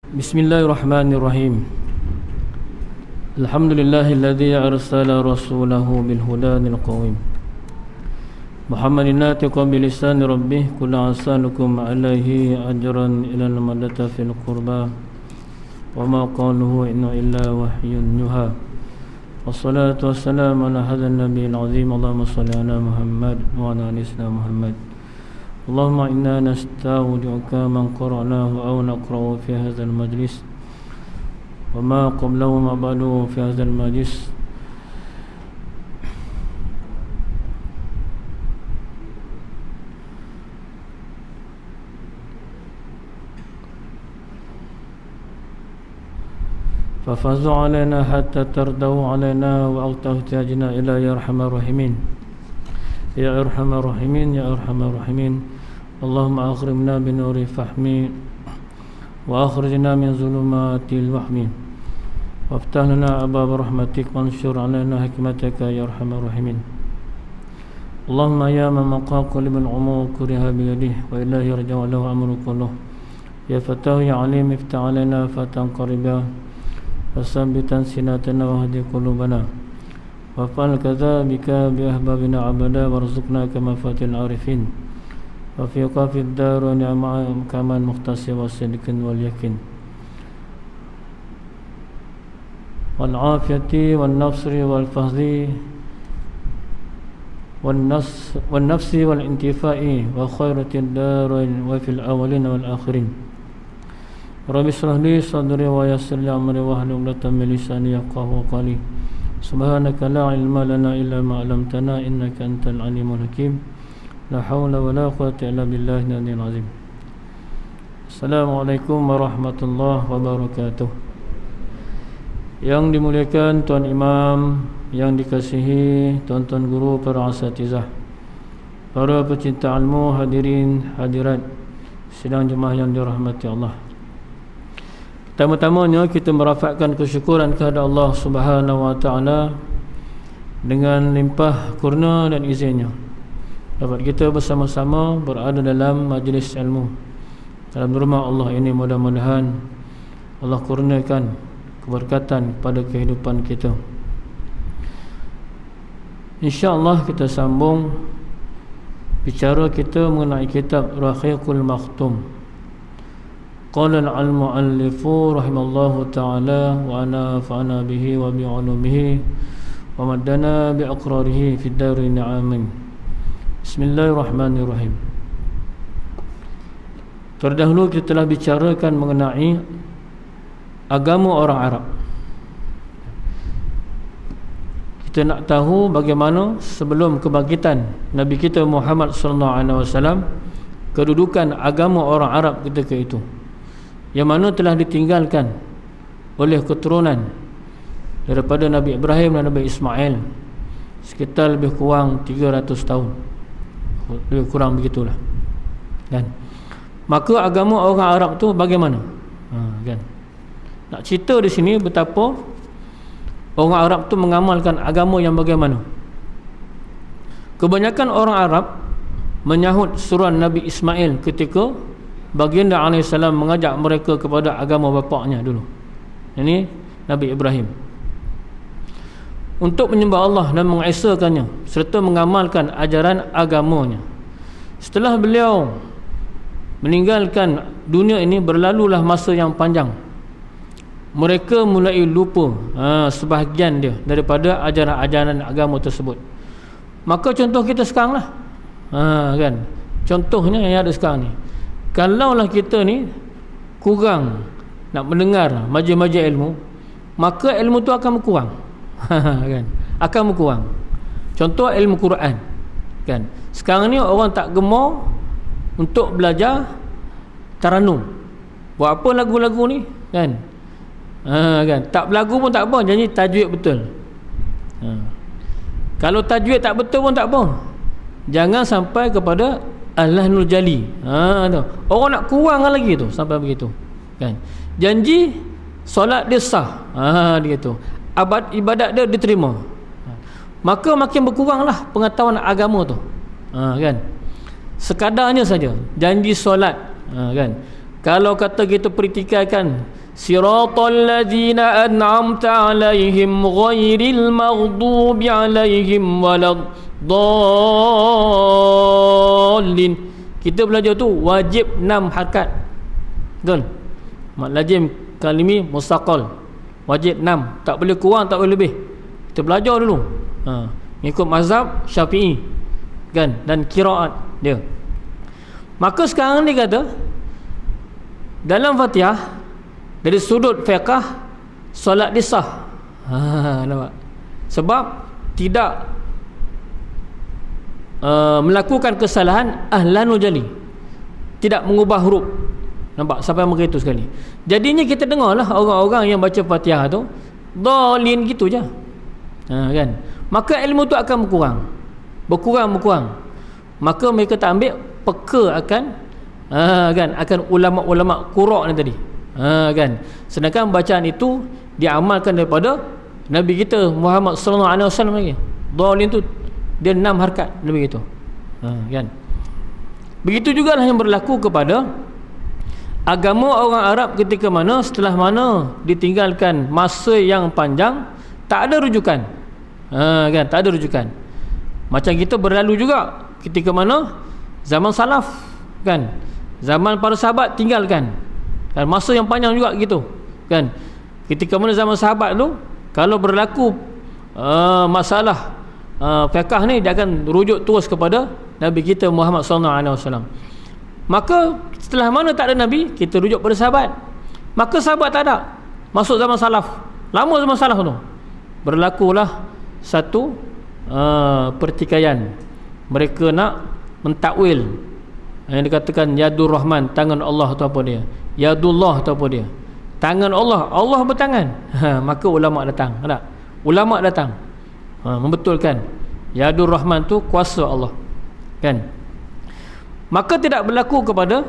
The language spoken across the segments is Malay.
Bismillahirrahmanirrahim. Alhamdulillahilladzi arsala rasulahu bil hudanil qawim. Muhammadin natiqa bilisani rabbih kullu asalukum alaihi ajran ila al-madata fil qurba wa ma qaluhu inna illa wahyun yuha. Wassalatu wassalamu ala hadzal nabiyil azim. Allahumma shalli ala Muhammad wa ala ali sayyidina Muhammad. Allahumma inna nasta'udi'uka man qara'nahu aw naqra'u fi hadzal majlis wa ma qablahu ma ba'du fi hadzal majlis. ففزوا علينا حتى تردوا علينا وأغتوا احتياجنا إلى يا أرحم الراحمين يا أرحم الراحمين يا أرحم الراحمين. اللهم أكرمنا بنور فهمي وأخرجنا من ظلمات الوهم وافتح لنا أبواب رحمتك وانشر علينا حكمتك يا أرحم الراحمين. اللهم يا من مقام قلب العمور كره بيده وإليه يرجع له أمر كله يا فتاه يا عليم افتح علينا فتحا قريبا وثبتا سناتنا واهدي قلوبنا وفعل كذا بك بأحبابنا عبدا وارزقنا كما فات العارفين وفي قاف الدار ونعم كمان مختص والصدق واليقين والعافية والنصر والفهد والنفس والانتفاع وخيرة الدارين وفي الأولين والآخرين. Rabbi shrah li sadri wa yassir li amri wahlul 'uqdatam min lisani yafqahu qawli. Subhanaka la ilma lana illa ma 'allamtana innaka antal alimul hakim. La haula wa la quwwata illa billahi al-'aliyyil 'azim. Assalamualaikum warahmatullahi wabarakatuh. Yang dimuliakan Tuan Imam, yang dikasihi tuan-tuan guru, para asatizah, para pecinta ilmu, hadirin hadirat sidang jemaah yang dirahmati Allah. Pertama-tamanya kita merafakkan kesyukuran kepada Allah Subhanahu wa taala dengan limpah kurnia dan izinnya dapat kita bersama-sama berada dalam majlis ilmu dalam rumah Allah ini. Mudah-mudahan Allah kurniakan keberkatan pada kehidupan kita. InsyaAllah kita sambung bicara kita mengenai kitab Rahiqul Makhtum. Qala al-mu'allifu rahimallahu ta'ala wa nafa'ana bihi wa bi'ulumihi wa maddana bi'aqrarihi fid dari ni'amin. Bismillahirrahmanirrahim. Terdahulu kita telah bicarakan mengenai agama orang Arab. Kita nak tahu bagaimana sebelum kebangkitan Nabi kita Muhammad sallallahu alaihi wasallam kedudukan agama orang Arab ketika itu, yang mana telah ditinggalkan oleh keturunan daripada Nabi Ibrahim dan Nabi Ismail sekitar lebih kurang 300 tahun, lebih kurang begitulah. Dan maka agama orang Arab tu bagaimana? Kan? Nak cerita di sini betapa orang Arab tu mengamalkan agama yang bagaimana. Kebanyakan orang Arab menyahut suruhan Nabi Ismail ketika baginda alaihissalam mengajak mereka kepada agama bapaknya dulu, ini Nabi Ibrahim, untuk menyembah Allah dan mengesakannya serta mengamalkan ajaran agamanya. Setelah beliau meninggalkan dunia ini, berlalulah masa yang panjang. Mereka mulai lupa sebahagian dia daripada ajaran-ajaran agama tersebut. Maka contoh kita sekarang lah, kan, contohnya yang ada sekarang ni, kalaulah kita ni kurang nak mendengar majlis-majlis ilmu, maka ilmu tu akan berkurang. Kan? Akan berkurang. Contoh ilmu Quran. Kan? Sekarang ni orang tak gemar untuk belajar taranum. Buat apa lagu-lagu ni? Kan? Kan? Tak berlagu pun tak apa, janji tajwid betul. Kalau tajwid tak betul pun tak apa, jangan sampai kepada Al-Lahnul Jali. Tu. Orang nak kurang lagi tu sampai begitu. Kan? Janji solat dia sah. Dia tu. Ibadat dia diterima. Maka makin berkuranglah pengetahuan agama tu. Kan? Sekadarnya saja janji solat, kan? Kalau kata kita pertikaikan siratal ladzina an'amta 'alaihim ghairil maghdubi 'alaihim waladdallin. Kita belajar tu wajib 6 harakat. Betul? Mad lazim kalimi mustaqal. Wajib 6, tak boleh kurang, tak boleh lebih. Kita belajar dulu. Ikut mazhab Syafi'i kan, dan qiraat dia. Maka sekarang ni kata dalam Fatihah dari sudut fiqh solat dia sah. Nampak? Sebab tidak melakukan kesalahan ahlanul jali, tidak mengubah huruf. Nampak sampai begitu sekali. Jadinya kita dengarlah orang-orang yang baca Fatihah tu dhalin gitu je. Kan? Maka ilmu tu akan berkurang. Maka mereka tak ambil peka akan akan ulama-ulama qura' ni tadi. Kan? Sedangkan bacaan itu diamalkan daripada Nabi kita Muhammad sallallahu alaihi wasallam lagi. Dhalin tu dia 6 harakat lebih gitu. Kan? Begitu jugalah yang berlaku kepada agama orang Arab ketika mana setelah mana ditinggalkan masa yang panjang, tak ada rujukan. Kan, tak ada rujukan. Macam kita berlalu juga ketika mana zaman salaf kan, zaman para sahabat tinggalkan kan, masa yang panjang juga gitu kan. Ketika mana zaman sahabat tu kalau berlaku masalah fiqh ni, dia akan rujuk terus kepada Nabi kita Muhammad sallallahu alaihi wasallam. Maka setelah mana tak ada Nabi, kita rujuk pada sahabat. Maka sahabat tak ada, masuk zaman salaf. Lama zaman salaf tu berlakulah satu pertikaian. Mereka nak mentakwil yang dikatakan yadur rahman, tangan Allah tu apa dia, yadullah tu apa dia, tangan Allah, Allah bertangan. Maka ulama datang, tak? Ulama datang membetulkan yadur rahman tu kuasa Allah kan. Maka tidak berlaku kepada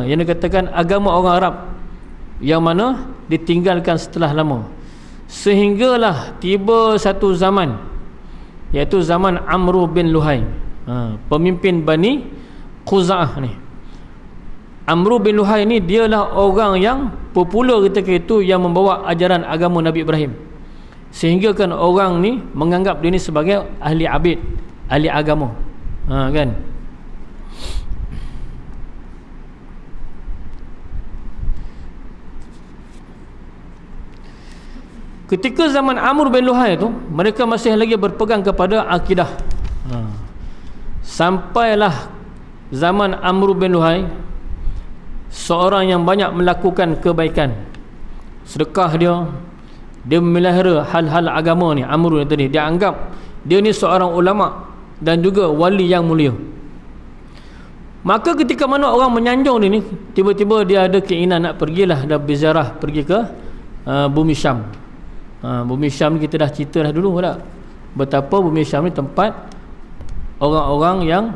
yang dikatakan agama orang Arab yang mana ditinggalkan setelah lama, sehinggalah tiba satu zaman, iaitu zaman Amr bin Luhai, pemimpin Bani Khuza'ah ni. Amr bin Luhai ni dialah orang yang popular ketika itu, yang membawa ajaran agama Nabi Ibrahim, sehingga kan orang ni menganggap dia ni sebagai ahli abid, ahli agama. Kan? Ketika zaman Amr bin Luhai tu, mereka masih lagi berpegang kepada akidah. Sampailah zaman Amr bin Luhai, seorang yang banyak melakukan kebaikan, sedekah dia memelihara hal-hal agama ni. Amr ni tadi dia anggap dia ni seorang ulama dan juga wali yang mulia. Maka ketika mana orang menyanjung dia ni, tiba-tiba dia ada keinginan nak pergilah, dah berziarah, pergi ke bumi Syam. Bumi Syam ni kita dah cerita dah dulu tak, betapa bumi Syam ni tempat orang-orang yang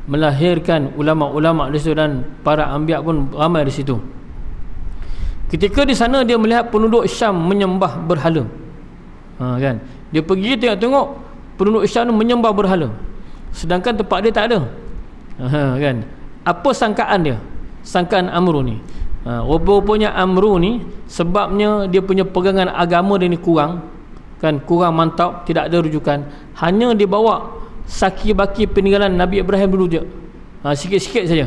melahirkan ulama-ulama di situ, dan para anbiya pun ramai di situ. Ketika di sana dia melihat penduduk Syam menyembah berhala. Kan, dia pergi tengok-tengok penduduk Syam ni menyembah berhala, sedangkan tempat dia tak ada. Kan, apa sangkaan dia, sangkaan Amr ni? Rupa-rupanya Amr ni sebabnya dia punya pegangan agama dia ni kurang kan, kurang mantap, tidak ada rujukan. Hanya dia bawa saki-baki peninggalan Nabi Ibrahim dulu je, sikit-sikit saja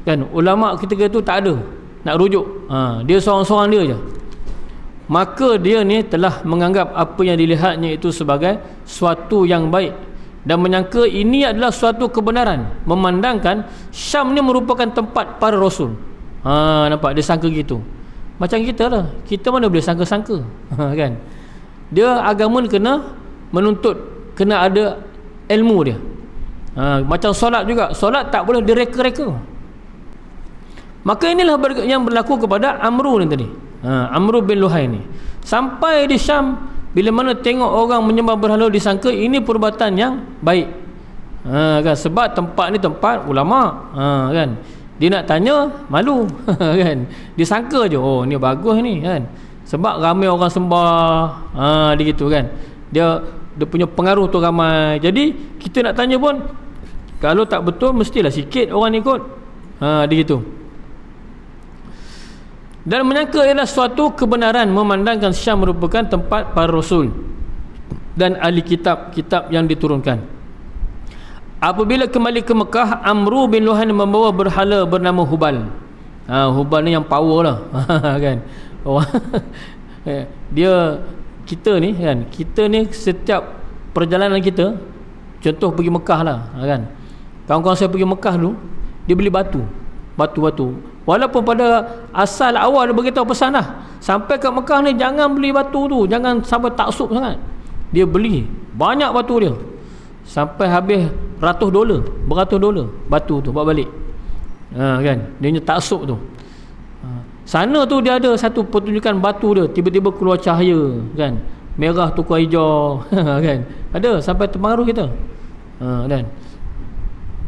kan. Ulama ketika itu tak ada nak rujuk, dia seorang-seorang dia je. Maka dia ni telah menganggap apa yang dilihatnya itu sebagai suatu yang baik, dan menyangka ini adalah suatu kebenaran, memandangkan Syam ni merupakan tempat para rasul. Nampak, dia sangka gitu. Macam kita lah, kita mana boleh sangka-sangka. Kan, dia agama ni kena menuntut, kena ada ilmu dia. Macam solat juga, solat tak boleh direka-reka. Maka inilah yang berlaku kepada Amr ni tadi, Amr bin Luhai ni. Sampai di Syam, bila mana tengok orang menyembah berhala, disangka ini perbuatan yang baik. Kan, sebab tempat ni tempat ulama. Kan, dia nak tanya malu. Kan, dia sangka je, oh ni bagus ni kan, sebab ramai orang sembah. Dia gitu kan, dia punya pengaruh tu ramai. Jadi kita nak tanya pun, kalau tak betul mestilah sikit orang ikut. Dia gitu. dan menyangka ialah suatu kebenaran, memandangkan Syam merupakan tempat para rasul dan ahli kitab yang diturunkan. Apabila kembali ke Mekah, Amru bin Luhan membawa berhala bernama Hubal. Hubal ni yang power lah. Kan, dia kita ni setiap perjalanan kita, contoh pergi Mekah lah, kan, kawan-kawan saya pergi Mekah dulu, dia beli batu. Walaupun pada asal awal dia beritahu pesan lah, sampai kat Mekah ni jangan beli batu tu, jangan sampai taksub sangat. Dia beli banyak batu dia, sampai habis beratus dolar batu tu bawa balik. Kan, dia punya taksub tu. Sana tu dia ada satu pertunjukan batu dia, tiba-tiba keluar cahaya, kan, merah tukar hijau. Kan, ada sampai terpengaruh kita. Dan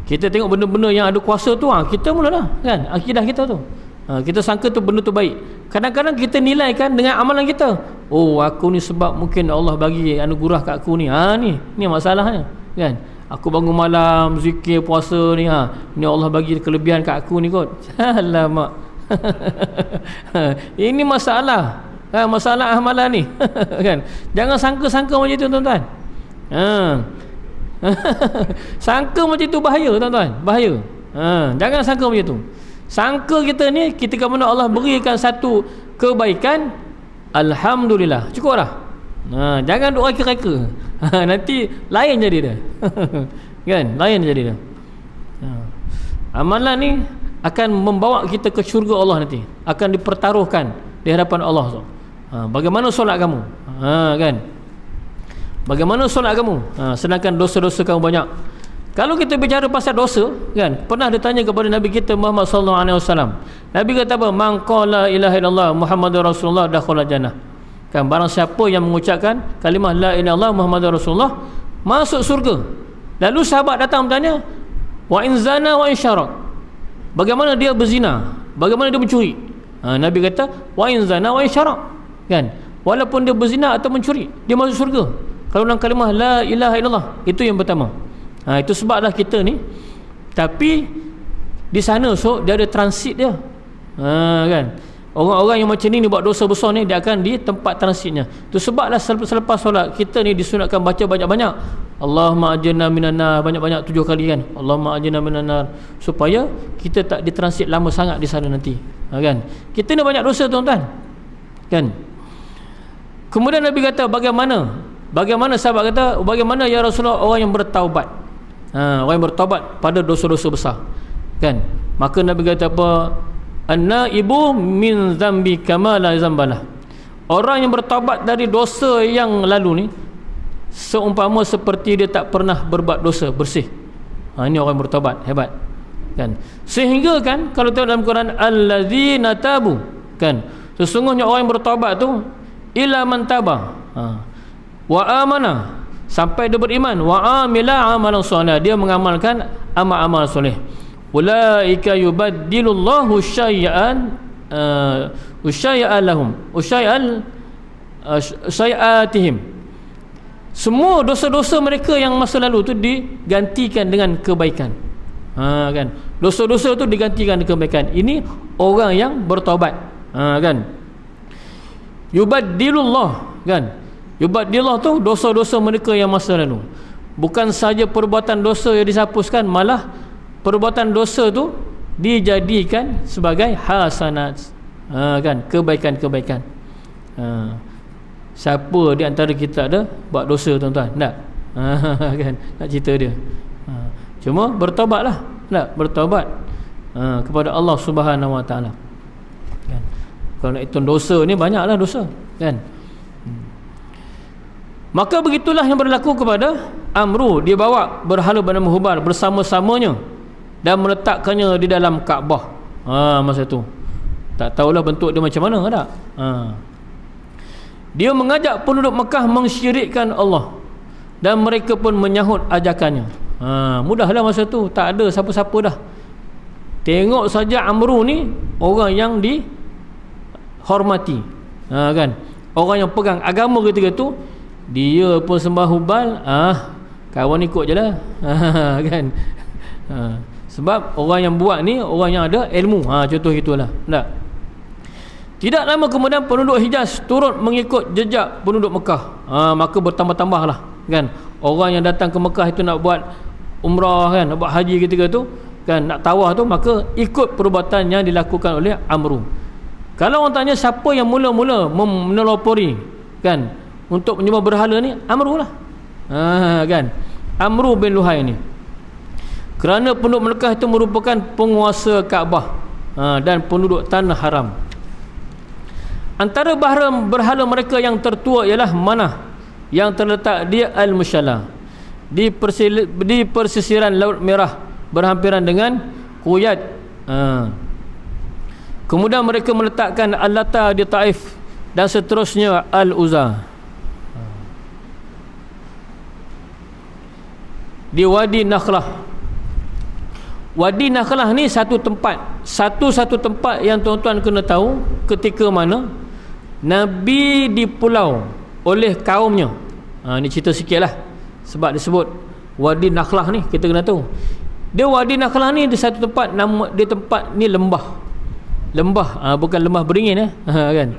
kita tengok benda-benda yang ada kuasa tu, kita mulalah, kan, akidah kita tu. Kita sangka tu benda tu baik. Kadang-kadang kita nilaikan dengan amalan kita. Oh, aku ni sebab mungkin Allah bagi anugerah kat aku ni. Ni masalahnya, kan. Aku bangun malam, zikir, puasa ni, ni Allah bagi kelebihan kat aku ni kot. Alamak. Ini masalah. Masalah amalan ni. Kan. Jangan sangka-sangka macam tu, tuan-tuan. Sangka macam tu bahaya, tuan-tuan. Bahaya. Jangan sangka macam tu. Sangka kita ni, ketika mana Allah berikan satu kebaikan, alhamdulillah, cukup lah. Jangan doa reka-reka. Nanti lain jadi dia. Kan, lain jadi dia. Amalan ni akan membawa kita ke syurga Allah nanti, akan dipertaruhkan di hadapan Allah. Bagaimana solat kamu? Kan, bagaimana solat kamu? Sedangkan dosa-dosa kamu banyak. Kalau kita bicara pasal dosa, kan, pernah ditanya kepada Nabi kita Muhammad sallallahu alaihi wasallam. Nabi kata apa? Man qala ilaha illallah Muhammadur Rasulullah dakhala jannah. Kan, barang siapa yang mengucapkan kalimah la ilaha illallah Muhammadur Rasulullah masuk surga. Lalu sahabat datang bertanya, wa in zana wa in syarak. Bagaimana dia berzina? Bagaimana dia mencuri? Nabi kata, wa in zana wa in syarak. Kan, walaupun dia berzina atau mencuri, dia masuk surga kalau dalam kalimah la ilaha illallah. Itu yang pertama. Itu sebablah kita ni, tapi di sana dia ada transit dia. Kan, orang-orang yang macam ni buat dosa besar ni, dia akan di tempat transitnya. Itu sebablah selepas solat kita ni disunatkan baca banyak-banyak Allahumma ajirna minan nar, banyak-banyak 7 kali, kan, Allahumma ajirna minan nar, supaya kita tak ditransit lama sangat di sana nanti. Kan, kita ni banyak dosa, tuan-tuan. Kan, kemudian Nabi kata, bagaimana sahabat kata, bagaimana ya Rasulullah orang yang bertaubat? Orang yang bertaubat pada dosa-dosa besar. Kan, maka Nabi kata apa? An-naibu min zambi kama la zambalah. Orang yang bertaubat dari dosa yang lalu ni seumpama seperti dia tak pernah berbuat dosa, bersih. Ini orang yang bertaubat, hebat. Kan, sehingga kan kalau tengok dalam Quran, allazina tabu, kan, sesungguhnya orang yang bertaubat tu ila man taba wa amana, sampai dia beriman, wa amila amalan soleh, dia mengamalkan amal-amal soleh. Ulaika yubaddilullahu syai'an lahum syai'atihim. Semua dosa-dosa mereka yang masa lalu tu digantikan dengan kebaikan. Kan, dosa-dosa tu digantikan dengan kebaikan. Ini orang yang bertaubat. Kan, yubaddilullah, kan, yubaddilullah tu dosa-dosa mereka yang masa lalu. Bukan saja perbuatan dosa yang dihapuskan, malah perbuatan dosa tu dijadikan sebagai hasanat. Kan, kebaikan-kebaikan. Siapa di antara kita ada buat dosa, tuan-tuan? Tak? Kan, nak cerita dia. Cuma bertaubatlah. Tak, bertaubat kepada Allah Subhanahu Wa Taala. Kan, kalau nak hitung dosa ni banyaklah dosa, kan. Maka begitulah yang berlaku kepada Amru. Dia bawa berhala bernama Hubal bersama-samanya dan meletakkannya di dalam Kaabah. Masa tu tak tahulah bentuk dia macam mana, tak? Dia mengajak penduduk Mekah mensyirikkan Allah dan mereka pun menyahut ajakannya. Mudahlah masa tu, tak ada siapa-siapa dah. Tengok saja Amru ni orang yang dihormati. Kan, orang yang pegang agama ketika tu, dia pun sembah Hubal, kawan ikut je lah. Kan, sebab orang yang buat ni orang yang ada ilmu. Contoh itulah. Tak? Tidak lama kemudian penduduk Hijaz turut mengikut jejak penduduk Mekah. Maka bertambah-tambahlah kan orang yang datang ke Mekah itu nak buat umrah kan, nak buat haji ketika tu kan, nak tawaf tu, maka ikut perbuatan yang dilakukan oleh Amru. Kalau orang tanya siapa yang mula-mula menelopori kan untuk menyembah berhala ni, Amru lah. Kan, Amru bin Luhai ni. Kerana penduduk Mekah itu merupakan penguasa Kaabah dan penduduk tanah haram. Antara berhala mereka yang tertua ialah Manah yang terletak di Al-Mushalla di persisiran Laut Merah berhampiran dengan Quyat. Kemudian mereka meletakkan Al-Lata di Taif dan seterusnya Al-Uzza di Wadi Nakhlah. Wadi Nakhlah ni satu tempat yang tuan-tuan kena tahu ketika mana Nabi dipulau oleh kaumnya. Ni cerita sikit lah sebab disebut Wadi Nakhlah ni, kita kena tahu dia Wadi Nakhlah ni di satu tempat, nama dia tempat ni lembah, bukan lembah beringin kan.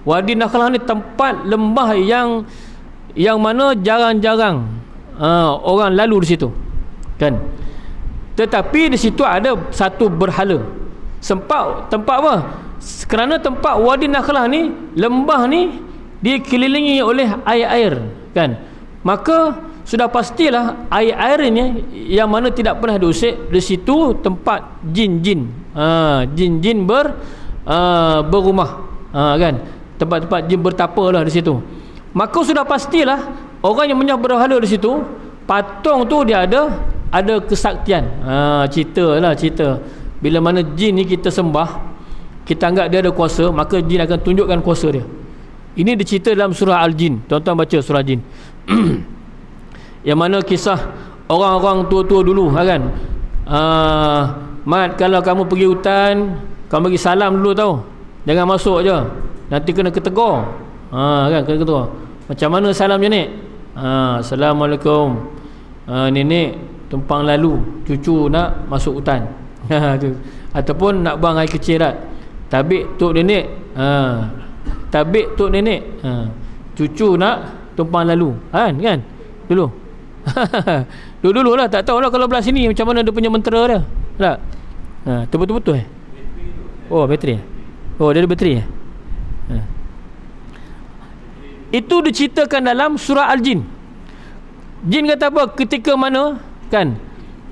Wadi Nakhlah ni tempat lembah yang mana jarang-jarang orang lalu di situ kan. Tetapi di situ ada satu berhala. Tempat apa? Kerana tempat Wadi Nakhlah ni, lembah ni dikelilingi oleh air-air kan. Maka sudah pastilah air-air ni yang mana tidak pernah diusik, di situ tempat jin-jin. Jin-jin berumah kan. Tempat-tempat jin bertapa lah di situ. Maka sudah pastilah orang yang menyembah berhala di situ, patung tu dia ada kesaktian. Cerita bila mana jin ni kita sembah, kita anggap dia ada kuasa, maka jin akan tunjukkan kuasa dia. Ini dicerita dalam surah Al-Jin. Tuan-tuan baca surah Jin. Yang mana kisah orang-orang tua-tua dulu kan. Mat, kalau kamu pergi hutan, kamu bagi salam dulu tau, jangan masuk je, nanti kena ketegur. Kan, kena ketegur. Macam mana salamnya ni? Assalamualaikum, nenek tumpang lalu, cucu nak masuk hutan. Ataupun nak buang air kecil dah, tabik tok nenek, tabik tok nenek, cucu nak tumpang lalu, kan dulu. Dulu lah, tak tahulah kalau belah sini macam mana dia punya mentera dia tak. Betul-betul oh bateri oh dia ada bateri Itu diceritakan dalam surah Al-Jin. Jin kata apa ketika mana kan,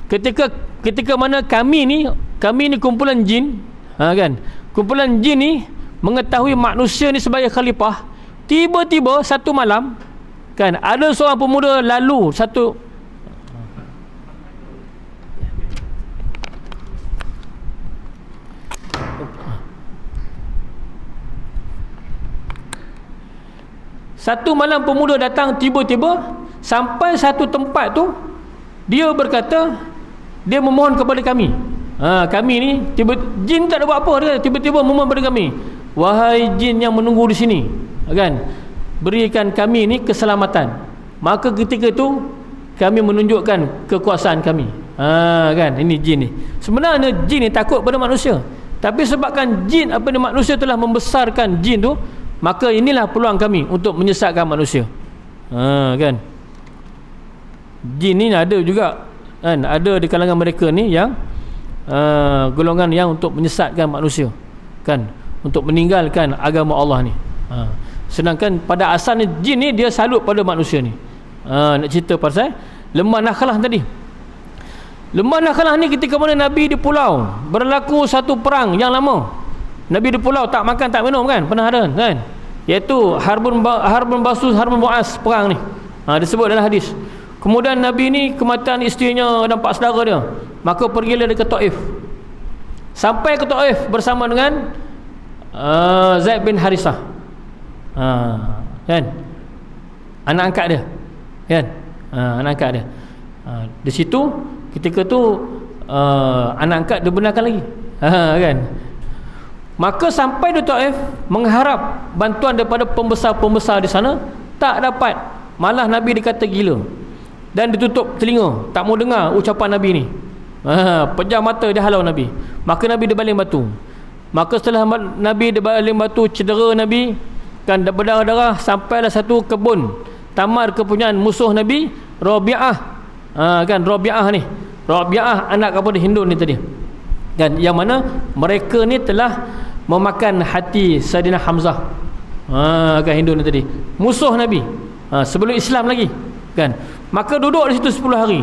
ketika mana kami ni kumpulan jin, kan, kumpulan jin ni mengetahui manusia ni sebagai khalifah. Tiba-tiba satu malam kan, ada seorang pemuda lalu satu malam pemuda datang tiba-tiba sampai satu tempat tu, dia berkata, dia memohon kepada kami. Kami ni jin tak ada buat apa, dia tiba-tiba memohon kepada kami, wahai jin yang menunggu di sini, kan, berikan kami ni keselamatan. Maka ketika itu kami menunjukkan kekuasaan kami. Kan, ini jin ni. Sebenarnya jin ni takut pada manusia, tapi sebabkan jin manusia telah membesarkan jin tu, maka inilah peluang kami untuk menyesatkan manusia. Kan, jin ni ada juga kan, ada di kalangan mereka ni yang golongan yang untuk menyesatkan manusia kan, untuk meninggalkan agama Allah ni. Sedangkan pada asalnya jin ni dia salut pada manusia ni. Nak cerita pasal Lembah Nakhlah tadi. Lembah Nakhlah ni ketika mana Nabi di pulau, berlaku satu perang yang lama. Nabi di pulau tak makan tak minum kan, pernah ada kan, iaitu Harbun Basus Harbun Mu'az, perang ni disebut dalam hadis. Kemudian Nabi ni kematian isterinya dan 4 saudara dia, maka pergilah dia ke Taif. Sampai ke Taif bersama dengan Zaid bin Harisah, kan, anak angkat dia kan, anak angkat dia. Di situ ketika tu anak angkat dia benarkan lagi, kan. Maka sampai di Taif mengharap bantuan daripada pembesar-pembesar di sana, tak dapat. Malah Nabi dikata gila dan ditutup telinga, tak mau dengar ucapan Nabi ni. Pejam mata dia halau Nabi. Maka Nabi dia baling batu. Maka setelah Nabi dibaling batu, cedera Nabi kan, berdarah-darah, sampailah satu kebun tamar kepunyaan musuh Nabi, Rabi'ah. Kan Rabi'ah ni, Rabi'ah anak kepada Hindun ni tadi kan, yang mana mereka ni telah memakan hati Saidina Hamzah. Kan Hindun ni tadi musuh Nabi sebelum Islam lagi kan. Maka duduk di situ 10 hari.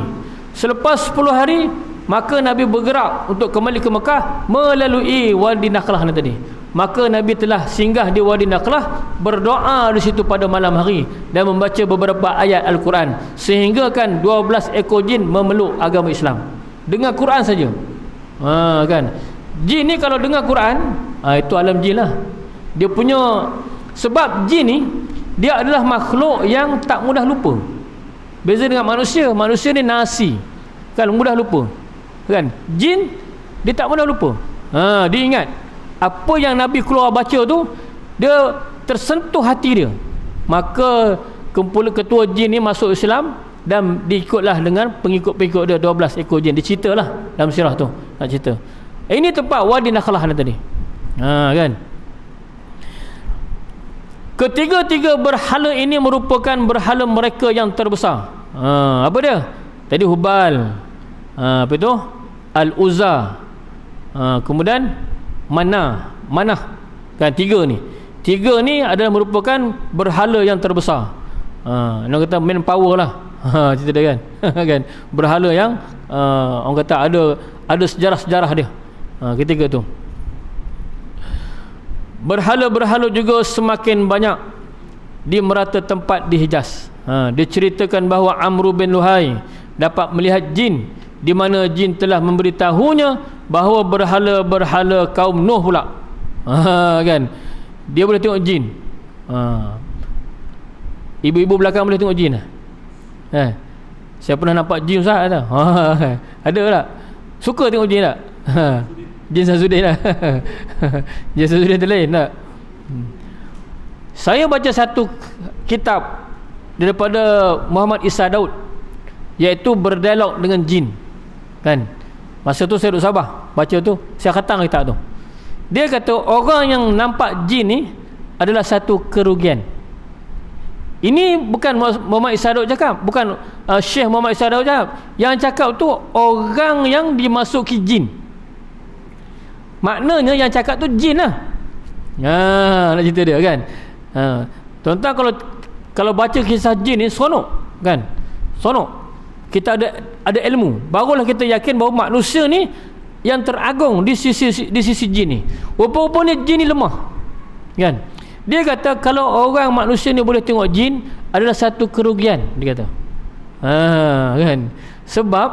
Selepas 10 hari maka Nabi bergerak untuk kembali ke Mekah melalui Wadi Nakhlah ni tadi. Maka Nabi telah singgah di Wadi Nakhlah, berdoa di situ pada malam hari dan membaca beberapa ayat Al-Quran, sehingga kan 12 ekor jin memeluk agama Islam dengan Quran saja. Kan jin ni kalau dengar Quran, itu alam jin lah. Dia punya, sebab jin ni dia adalah makhluk yang tak mudah lupa. Beza dengan manusia. Manusia ni nasi kan, mudah lupa kan. Jin dia tak mudah lupa. Dia ingat apa yang Nabi keluar baca tu, dia tersentuh hati dia. Maka kumpulan ketua jin ni masuk Islam dan diikutlah dengan pengikut-pengikut dia 12 ekor jin. Diceritalah dalam sirah tu, nak cerita. Ini tempat Wadi Nakhlah ni tadi. Kan. Ketiga-tiga berhala ini merupakan berhala mereka yang terbesar. Apa dia? Tadi Hubal, apa itu? Al-Uzza, kemudian Manah. Kan tiga ni adalah merupakan berhala yang terbesar. Orang kata main power lah. Cerita dia kan. Kan berhala yang orang kata ada sejarah-sejarah dia. Ketiga tu. Berhala-berhala juga semakin banyak di merata tempat di Hijaz. Diceritakan bahawa Amr bin Luhai dapat melihat jin, di mana jin telah memberitahunya bahawa berhala-berhala kaum Nuh pula. Kan dia boleh tengok jin. Ibu-ibu belakang boleh tengok jin. Saya pernah nampak jin Ustaz tak? Ada tak? Suka tengok jin tak? Jin Samsudin lah. Jin Samsudin tu lain tak? Saya baca satu kitab daripada Muhammad Isa Daud, iaitu berdialog dengan jin kan. Masa tu saya duduk Sabah baca tu, saya khatam kitab tu. Dia kata orang yang nampak jin ni adalah satu kerugian. Ini bukan Muhammad Isa Daud cakap, bukan Syekh Muhammad Isa Daud cakap. Yang cakap tu orang yang dimasuki jin. Maknanya yang cakap tu jin lah. Nak cerita dia kan. Tuan-tuan kalau baca kisah jin ni seronok kan. Seronok. Kita ada ilmu, barulah kita yakin bahawa manusia ni yang teragung di sisi jin ni. Rupa-rupanya jin ni lemah kan. Dia kata kalau orang manusia ni boleh tengok jin adalah satu kerugian, dia kata. Kan. Sebab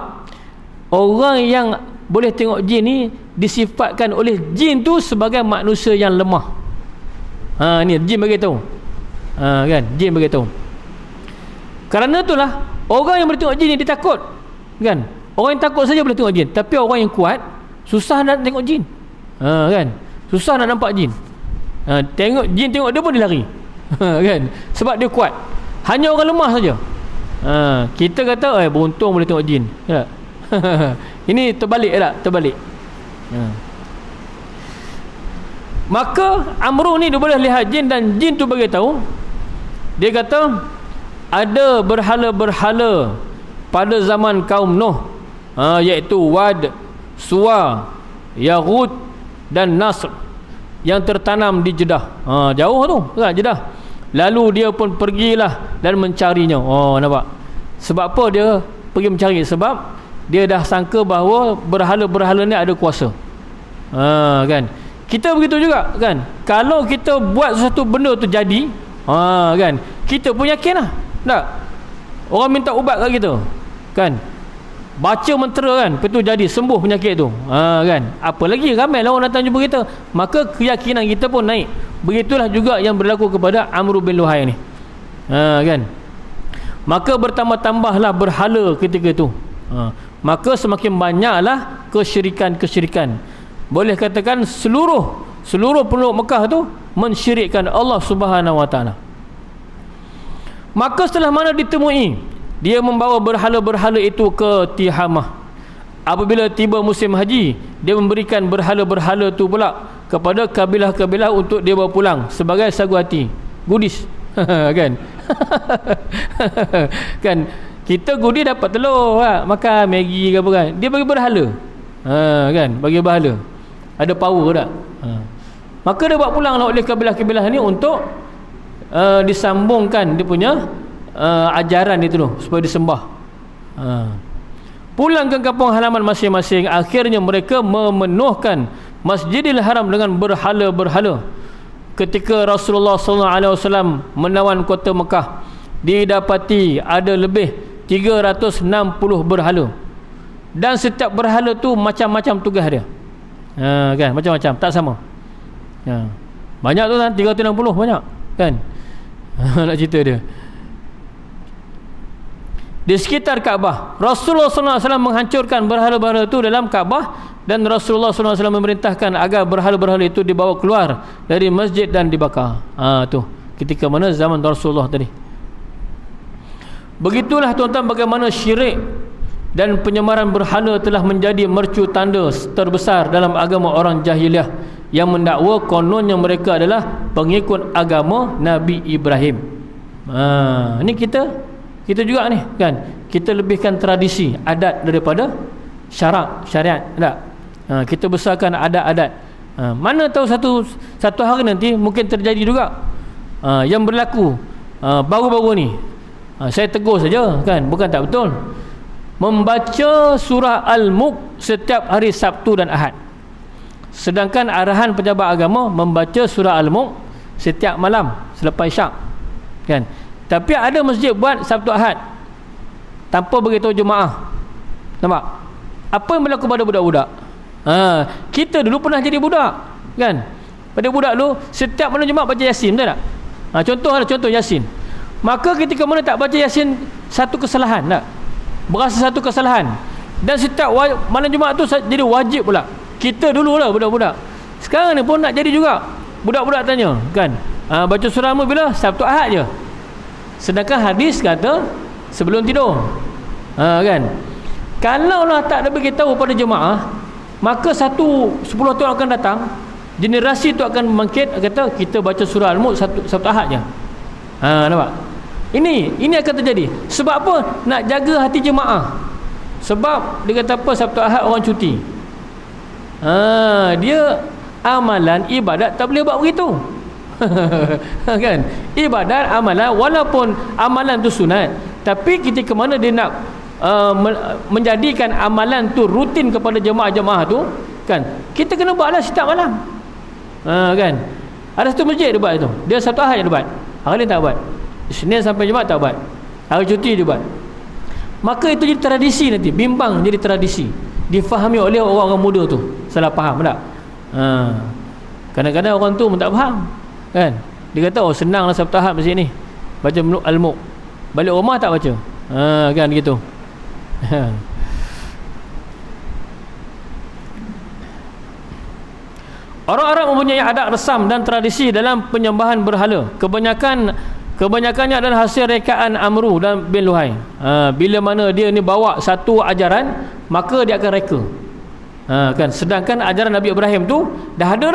orang yang boleh tengok jin ni disifatkan oleh jin tu sebagai manusia yang lemah. Ni jin beritahu. Kan, jin beritahu. Kerana itulah orang yang boleh tengok jin ni dia takut. Kan? Orang yang takut saja boleh tengok jin, tapi orang yang kuat susah nak tengok jin. Kan? Susah nak nampak jin. Tengok jin, tengok dia pun dia lari. Kan? Sebab dia kuat. Hanya orang lemah saja. Kita kata beruntung boleh tengok jin. Tak? Ini terbalik tak? Terbalik. Maka Amru ni dia boleh lihat jin dan jin tu beritahu. Dia kata ada berhala-berhala pada zaman kaum Nuh, iaitu Wad, Suwa, Yaghut dan Nasr yang tertanam di Jeddah. Jauh tu kan Jeddah. Lalu dia pun pergilah dan mencarinya. Nampak? Sebab apa dia pergi mencari? Sebab dia dah sangka bahawa berhala-berhala ni ada kuasa. Kan? Kita begitu juga kan. Kalau kita buat sesuatu benda tu jadi, kan, kita pun yakin lah. Tak? Orang minta ubat kat kita kan, baca mentera kan, lepas tu jadi sembuh penyakit tu. Kan, apa lagi ramai lah orang datang jumpa kita, maka keyakinan kita pun naik. Begitulah juga yang berlaku kepada Amr bin Luhai ni. Kan, maka bertambah-tambahlah berhala ketika itu. Maka semakin banyaklah kesyirikan-kesyirikan. Boleh katakan seluruh penduduk Mekah tu mensyirikkan Allah Subhanahu Wa Taala. Maka setelah mana ditemui, dia membawa berhala-berhala itu ke Tihamah. Apabila tiba musim haji, dia memberikan berhala-berhala itu pula kepada kabilah-kabilah untuk dia bawa pulang sebagai sagu hati, goodies. Kan? Kan kita goodie dapat telur makan Maggi ke apa kan, dia bagi berhala. Kan, bagi berhala, ada power tak? Maka dia bawa pulang oleh kabilah-kabilah ni untuk disambungkan dia punya ajaran itu tu supaya disembah. Pulang ke kampung halaman masing-masing, akhirnya mereka memenuhkan Masjidil Haram dengan berhala-berhala. Ketika Rasulullah SAW menawan kota Mekah, didapati ada lebih 360 berhala, dan setiap berhala tu macam-macam tugas dia. Kan, macam-macam, tak sama. Banyak tu kan, 360 banyak kan. Nak cerita dia di sekitar Kaabah, Rasulullah SAW menghancurkan berhala-berhala itu dalam Kaabah, dan Rasulullah SAW memerintahkan agar berhala-berhala itu dibawa keluar dari masjid dan dibakar. Tu ketika mana zaman Rasulullah tadi. Begitulah tuan-tuan bagaimana syirik dan penyemaran berhala telah menjadi mercu tanda terbesar dalam agama orang jahiliah yang mendakwa kononnya mereka adalah pengikut agama Nabi Ibrahim. Ini kita juga ni kan, kita lebihkan tradisi adat daripada syariat tak? Kita besarkan adat-adat. Mana tahu satu hari nanti mungkin terjadi juga yang berlaku baru-baru ni. Saya tegur saja kan, bukan tak betul. Membaca surah Al-Mulk setiap hari Sabtu dan Ahad, sedangkan arahan pejabat agama membaca surah Al-Mulk setiap malam selepas Isyak kan. Tapi ada masjid buat Sabtu Ahad tanpa beritahu jemaah. Nampak? Apa yang berlaku pada budak-budak? Kita dulu pernah jadi budak kan. Pada budak dulu setiap malam Jumaat baca Yasin, betul tak? Contoh Yasin. Maka ketika mana tak baca Yasin, satu kesalahan tak? Berasa satu kesalahan. Dan setiap malam Jumaat tu jadi wajib pula. Kita dulu lah budak-budak. Sekarang ni pun nak jadi juga. Budak-budak tanya kan, baca surah Al-Mulk bila? Sabtu Ahad je. Sedangkan hadis kata sebelum tidur. Kan? Kalau lah tak ada beritahu pada jemaah, maka 10 tahun akan datang, generasi tu akan bangkit kata kita baca surah Al-Mulk Sabtu Ahad je. Nampak? Ini akan terjadi. Sebab apa? Nak jaga hati jemaah. Sebab dia kata apa, Sabtu Ahad orang cuti. Dia amalan ibadat tak boleh buat begitu. Kan, ibadat amalan, walaupun amalan tu sunat, tapi ketika mana dia nak menjadikan amalan tu rutin kepada jemaah-jemaah tu kan, kita kena buatlah setiap malam. Kan, ada satu masjid dia buat itu, dia Sabtu Ahad dia buat, hari lain tak buat, Isnin sampai Jumaat tak buat, hari cuti dia buat. Maka itu jadi tradisi, nanti bimbang jadi tradisi, difahami oleh orang-orang muda tu, salah faham tak? Kadang-kadang orang tu pun tak faham kan, dia kata senanglah Sabtu Ahad masjid ni baca Al-Mulk, balik rumah tak baca. Kan gitu. Orang Arab mempunyai adat resam dan tradisi dalam penyembahan berhala. Kebanyakannya adalah hasil rekaan Amru dan bin Luhai. Bila mana dia ni bawa satu ajaran, maka dia akan reka. Kan, sedangkan ajaran Nabi Ibrahim tu dah ada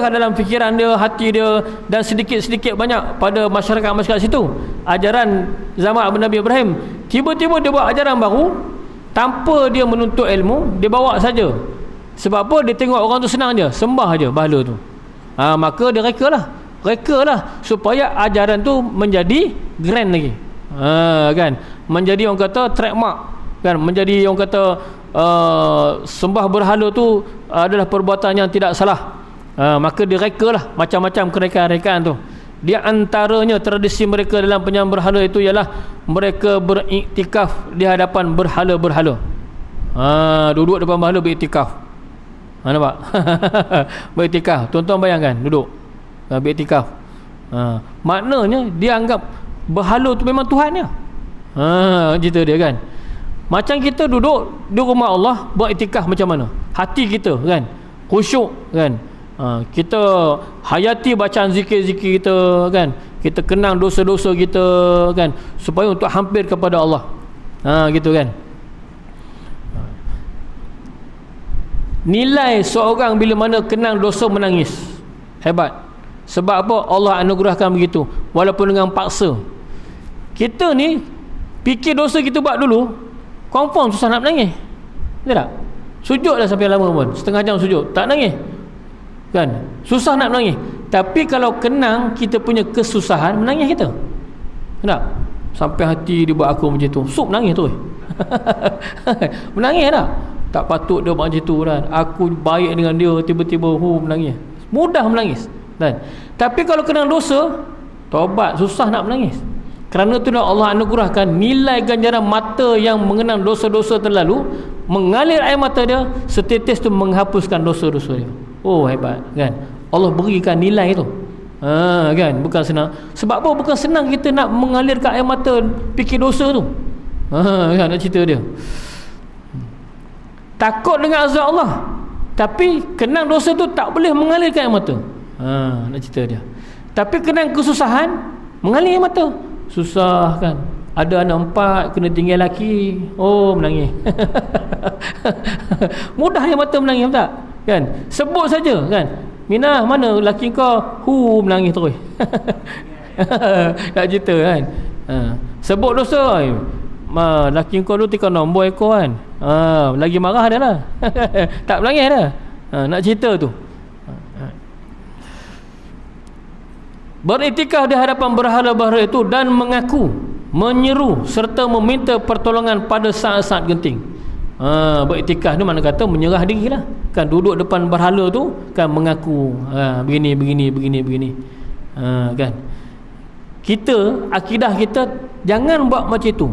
dalam fikiran dia, hati dia, dan sedikit-sedikit banyak pada masyarakat situ. Ajaran zaman Nabi Ibrahim, tiba-tiba dia buat ajaran baru tanpa dia menuntut ilmu, dia bawa saja. Sebab apa? Dia tengok orang tu senang je, sembah je bahala tu. Maka dia reka lah supaya ajaran tu menjadi grand lagi. Kan, menjadi orang kata trademark kan, menjadi orang kata sembah berhala tu adalah perbuatan yang tidak salah. Maka direka lah macam-macam kerekaan-rekaan tu. Di antaranya tradisi mereka dalam penyembahan berhala itu ialah mereka beriktikaf di hadapan berhala-berhala. Duduk depan berhala beriktikaf. Nampak? Beriktikaf. Tuan-tuan bayangkan duduk beriktikaf. Maknanya dia anggap berhala tu memang Tuhannya. Cerita dia kan. Macam kita duduk di rumah Allah beriktikaf macam mana? Hati kita kan khusyuk kan. Kita hayati bacaan zikir-zikir kita kan, kita kenang dosa-dosa kita kan, supaya untuk hampir kepada Allah. Gitu kan. Nilai seorang bila mana kenal dosa menangis. Hebat. Sebab apa? Allah anugerahkan begitu. Walaupun dengan paksa. Kita ni fikir dosa kita buat dulu, confirm susah nak menangis. Betul tak? Sujud dah sampai lama pun, setengah jam sujud, tak nangis kan? Susah nak menangis. Tapi kalau kenang kita punya kesusahan, menangis kita. Tak? Sampai hati dia buat aku macam tu, sup menangis tu. Menangis tak? Tak patut dia buat macam tu kan. Aku baik dengan dia, tiba-tiba menangis. Mudah menangis kan? Tapi kalau kenang dosa, taubat, susah nak menangis. Kerana itulah Allah anugerahkan nilai ganjaran mata yang mengenang dosa-dosa terlalu, mengalir air mata dia, setetes tu menghapuskan dosa-dosa dia. Oh, hebat kan? Allah berikan nilai tu. Kan? Bukan senang. Sebab apa? Bukan senang kita nak mengalirkan air mata fikir dosa tu. Kan? Nak cerita dia. Takut dengan azab Allah, tapi kenang dosa tu tak boleh mengalirkan air mata. Nak cerita dia. Tapi kenang kesusahan, mengalir air mata. Susah kan? Ada anak 4 kena tinggal laki, menangis. Mudah air mata menangis tak? Kan? Sebut saja kan? Minah, mana laki kau? Menangis terus. Tak cerita kan? Sebut dosa, laki kau tu tika nombor ekor kan? Lagi marah dah lah. Tak menangis dah. Nak cerita tu. Beriktikaf di hadapan berhala-berhala itu dan mengaku, menyeru serta meminta pertolongan pada saat-saat genting. Beriktikaf ni mana kata menyerah diri lah kan, duduk depan berhala tu kan, mengaku begini kan. Kita, akidah kita jangan buat macam tu.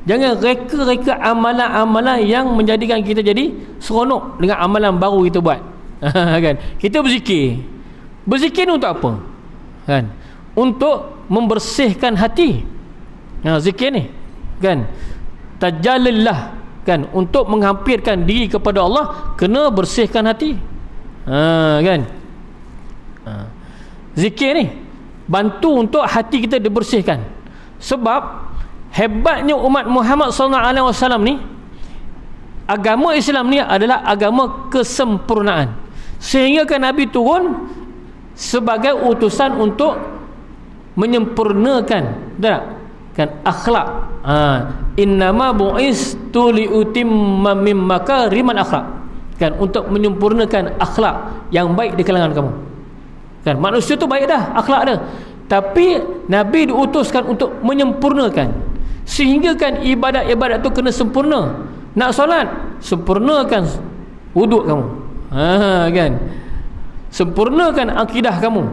Jangan reka-reka amalan-amalan yang menjadikan kita jadi seronok dengan amalan baru kita buat. Kan? Kita berzikir. Berzikir ni untuk apa? Kan? Untuk membersihkan hati. Zikir ni kan, tajalillah kan, untuk menghampirkan diri kepada Allah, kena bersihkan hati. Kan? Zikir ni bantu untuk hati kita dibersihkan. Sebab hebatnya umat Muhammad SAW ni, agama Islam ni adalah agama kesempurnaan, sehingga kan Nabi turun sebagai utusan untuk menyempurnakan, tak? Kan, akhlak. Innama bu'istu liutimma min makarimal akhlak. Kan, untuk menyempurnakan akhlak yang baik di kalangan kamu. Kan, manusia tu baik dah akhlak dia, tapi Nabi diutuskan untuk menyempurnakan, sehingga kan ibadat-ibadat tu kena sempurna. Nak solat, sempurnakan wuduk kamu. Kan, sempurnakan akidah kamu.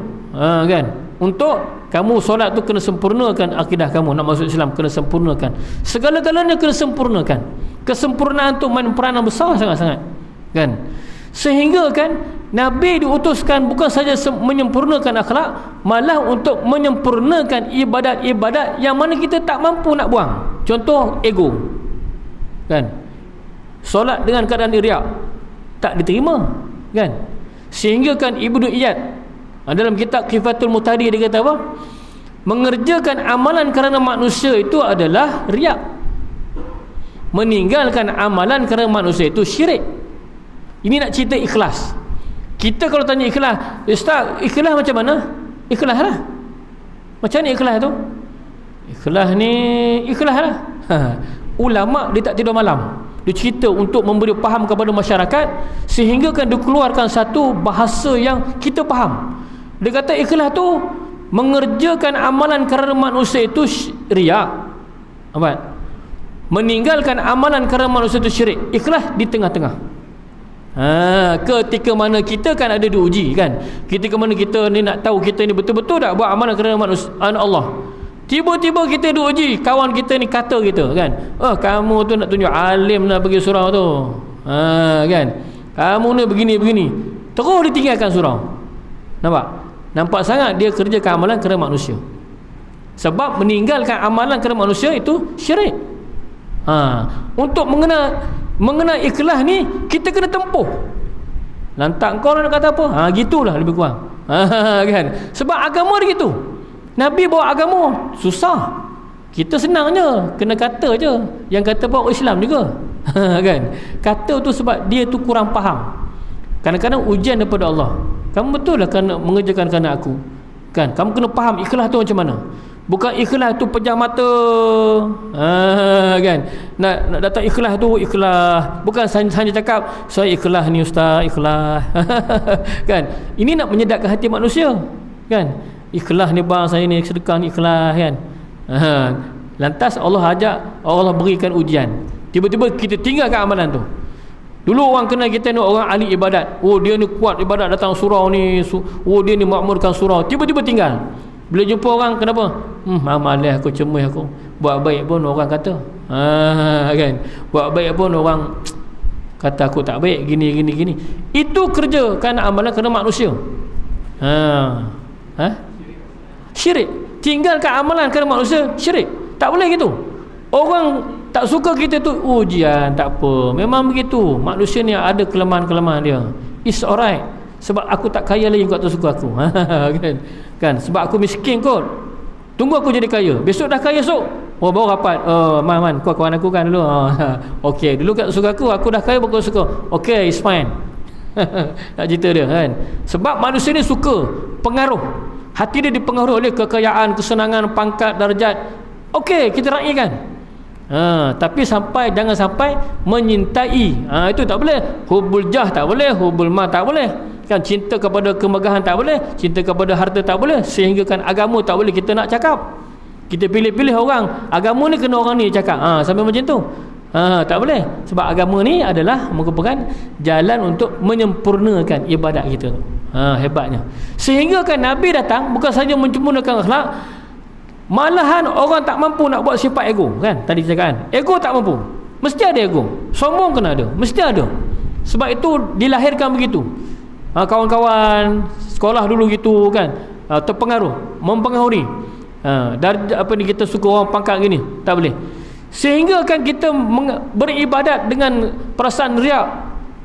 Kan, untuk kamu solat tu kena sempurnakan akidah kamu. Nak masuk Islam kena sempurnakan, segala-galanya kena sempurnakan. Kesempurnaan tu main peranan besar sangat-sangat kan, sehingga kan Nabi diutuskan bukan saja menyempurnakan akhlak, malah untuk menyempurnakan ibadat-ibadat yang mana kita tak mampu nak buang. Contoh ego kan, solat dengan keadaan riak tak diterima kan, sehingga kan Ibnu Iyad dalam kitab Kifatul Mutadi dia kata apa? Mengerjakan amalan kerana manusia itu adalah riak, meninggalkan amalan kerana manusia itu syirik. Ini nak cerita ikhlas. Kita kalau tanya ikhlas, Ustaz, ikhlas macam mana? Ikhlas lah. Macam ni ikhlas tu? Ikhlas ni, ikhlas lah. Ulama dia tak tidur malam, dia cerita untuk memberi faham kepada masyarakat, sehingga kan dikeluarkan satu bahasa yang kita faham. Dia kata ikhlas tu mengerjakan amalan kerana manusia itu riak, apa? Meninggalkan amalan kerana manusia itu syirik. Ikhlas di tengah-tengah. Ketika mana kita kan ada diuji kan, ketika mana kita ni nak tahu kita ni betul-betul tak buat amalan kerana manusia, Allah. Tiba-tiba kita diuji, kawan kita ni kata kita kan, kamu tu nak tunjuk alim nak pergi surau tu, kan, kamu ni begini-begini, terus ditinggalkan surau. Nampak sangat dia kerjakan amalan kerana manusia. Sebab meninggalkan amalan kerana manusia itu syirik. Untuk mengenal ikhlas ni kita kena tempuh. Lantak kau nak kata apa? Gitulah lebih kurang. Kan? Sebab agama dia gitu. Nabi bawa agama susah. Kita senangnya kena kata je. Yang kata bawa Islam juga. Kan? Kata tu sebab dia tu kurang faham. Kadang-kadang ujian daripada Allah. Kamu betul lah kena mengerjakan kerana aku, kan? Kamu kena faham ikhlas tu macam mana. Bukan ikhlas tu pejam mata, kan? Nak datang ikhlas tu ikhlas, bukan hanya cakap saya ikhlas ni ustaz, ikhlas. Kan? Ini nak menyedapkan hati manusia, kan? Ikhlas ni bang, saya ni sedekah ni ikhlas, kan? Lantas Allah ajak, Allah berikan ujian. Tiba-tiba kita tinggalkan amalan tu. Dulu orang kenal kita ni orang ahli ibadat. Oh dia ni kuat ibadat, datang surau ni. Oh dia ni makmurkan surau. Tiba-tiba tinggal. Bila jumpa orang, kenapa? Malas aku, cemas aku. Buat baik pun orang kata. Kan? Buat baik pun orang kata aku tak baik, gini. Itu kerja kerana amalan kerana manusia. Syirik. Tinggalkan amalan kerana manusia, syirik. Tak boleh gitu. Orang tak suka kita tu ujian, tak apa, memang begitu. Manusia ni ada kelemahan-kelemahan dia. It's alright. Sebab aku tak kaya lagi kau tak suka aku. Kan? Sebab aku miskin kot. Tunggu aku jadi kaya. Besok dah kaya esok. Oh baru rapat. Man, kau kawan aku kan dulu. Okey, dulu kau tak suka aku dah kaya baru kau suka. Okey, it's fine. Nak cerita dia, kan? Sebab manusia ni suka pengaruh. Hati dia dipengaruhi oleh kekayaan, kesenangan, pangkat, darjat. Okey, kita raikan. Tapi jangan sampai menyintai. Itu tak boleh. Hubul jah tak boleh, hubul mal tak boleh. Kan, cinta kepada kemegahan tak boleh, cinta kepada harta tak boleh, sehingga kan agama tak boleh kita nak cakap. Kita pilih-pilih orang, agama ni kena orang ni cakap. Sampai macam tu. Tak boleh. Sebab agama ni adalah merupakan jalan untuk menyempurnakan ibadat kita. Hebatnya. Sehingga kan Nabi datang bukan saja menyempurnakan akhlak, malahan orang tak mampu nak buat sifat ego, kan? Tadi cakap kan, ego tak mampu. Mesti ada ego. Sombong kena ada, mesti ada. Sebab itu dilahirkan begitu. Kawan-kawan sekolah dulu gitu, kan? Terpengaruh, mempengaruhi. Dari apa ni, kita suka orang pangkat gini, tak boleh. Sehingga kan kita beribadat dengan perasaan riak,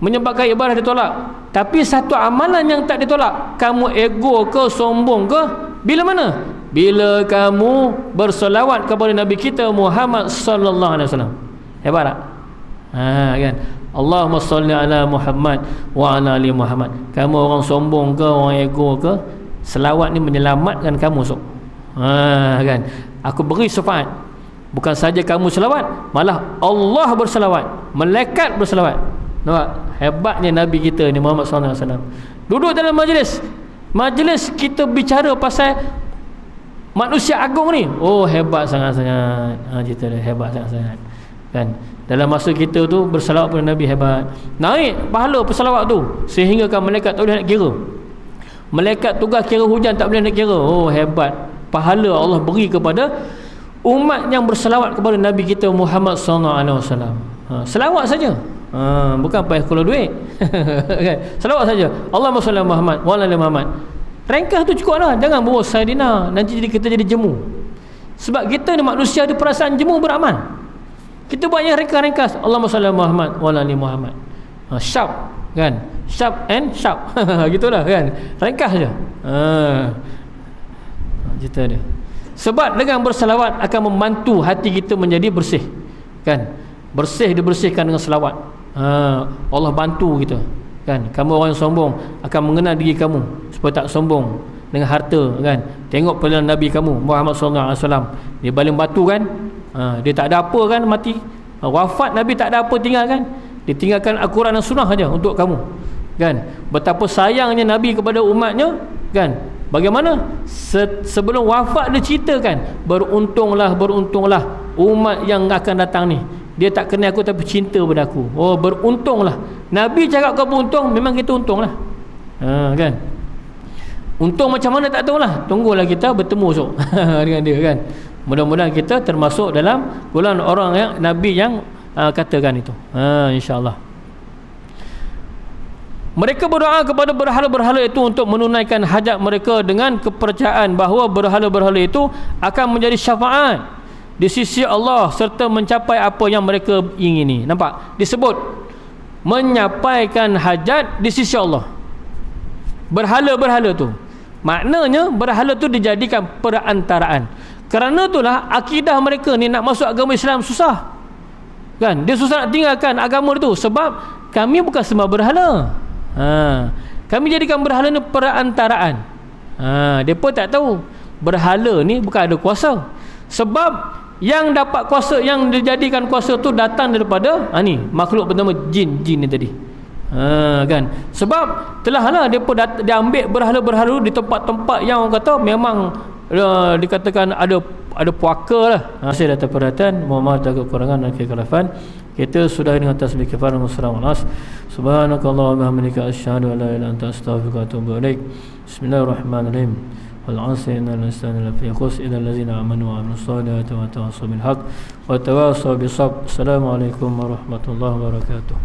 menyebabkan ibadah ditolak. Tapi satu amalan yang tak ditolak, kamu ego ke, sombong ke, bila mana? Bila kamu bersolawat kepada Nabi kita Muhammad sallallahu alaihi wasallam. Hebat tak? Kan? Allahumma salli ala Muhammad wa ala ali Muhammad. Kamu orang sombong ke, orang ego ke, selawat ni menyelamatkan kamu sok. Kan? Aku beri syafaat. Bukan saja kamu selawat, malah Allah berselawat, malaikat berselawat. Nampak? Hebatnya Nabi kita ni Muhammad sallallahu alaihi wasallam. Duduk dalam majlis kita bicara pasal manusia agung ni. Oh hebat sangat-sangat. Cerita dia hebat sangat-sangat. Kan? Dalam masa kita tu berselawat pada Nabi, hebat. Naik pahala berselawat tu sehingga kan malaikat tak boleh nak kira. Malaikat tugas kira hujan tak boleh nak kira. Oh hebat. Pahala Allah beri kepada umat yang berselawat kepada Nabi kita Muhammad sallallahu alaihi wasallam. Selawat saja. Bukan payah keluar duit. Kan? Selawat saja. Allahumma salli ala Muhammad wa ala ali Muhammad. Ringkas tu cukup lah. Jangan bawa Sayyidina, nanti kita jadi jemu. Sebab kita ni manusia ada perasaan jemu beramal. Kita buat yang ringkas-ringkas. Allahumma salli ala Muhammad wa ala ali Muhammad. Sharp, kan? Sharp and sharp. Gitulah, kan? Ringkas je. Cerita dia. Sebab dengan berselawat akan membantu hati kita menjadi bersih, kan? Bersih dibersihkan dengan selawat. Allah bantu kita, kan? Kamu orang yang sombong akan mengenal diri kamu supaya tak sombong dengan harta, kan? Tengok pelayan Nabi kamu Muhammad sallallahu alaihi wasallam, dia baling batu, kan? Dia tak ada apa, kan? Mati, wafat Nabi tak ada apa tinggal, kan? Dia tinggalkan Al-Quran dan Sunnah saja untuk kamu, kan? Betapa sayangnya Nabi kepada umatnya, kan? Bagaimana sebelum wafat dia ceritakan, beruntunglah umat yang akan datang ni, dia tak kenal aku tapi cinta pada aku. Oh beruntunglah. Nabi cakap kau beruntung, memang kita untunglah. Kan? Untung macam mana tak tahulah. Tunggulah kita bertemu esok dengan dia, kan? Mudah-mudahan kita termasuk dalam golongan orang yang Nabi yang katakan itu. InsyaAllah. Mereka berdoa kepada berhala-berhala itu untuk menunaikan hajat mereka dengan kepercayaan bahawa berhala-berhala itu akan menjadi syafaat di sisi Allah serta mencapai apa yang mereka ingini. Nampak? Disebut menyapaikan hajat di sisi Allah. Berhala-berhala tu, maknanya berhala tu dijadikan perantaraan. Kerana itulah akidah mereka ni nak masuk agama Islam susah, kan? Dia susah nak tinggalkan agama itu sebab kami bukan sembah berhala. Kami jadikan berhala ni perantaraan. Mereka tak tahu berhala ni bukan ada kuasa. Sebab yang dapat kuasa, yang dijadikan kuasa tu datang daripada ni makhluk bernama jin ni tadi. Kan, sebab telahlah dia ambil berhala-berhala di tempat-tempat yang orang kata memang dikatakan ada puaka lah. Saya datang perhatian, mohon maaf atas kekurangan dan kekhilafan. Kita sudah dengan tasbih kifarah musram nas. Subhanakallahumma hamdika asyhadu an la ilaha illa anta astaghfiruka wa atubu ilaik. Bismillahirrahmanirrahim. Wal 'asri innal insana lafi khusr illa allazina amanu wa 'amilus solihati wa tawassaw bil haqq wa tawassaw bis sabr. Assalamualaikum warahmatullahi wabarakatuh.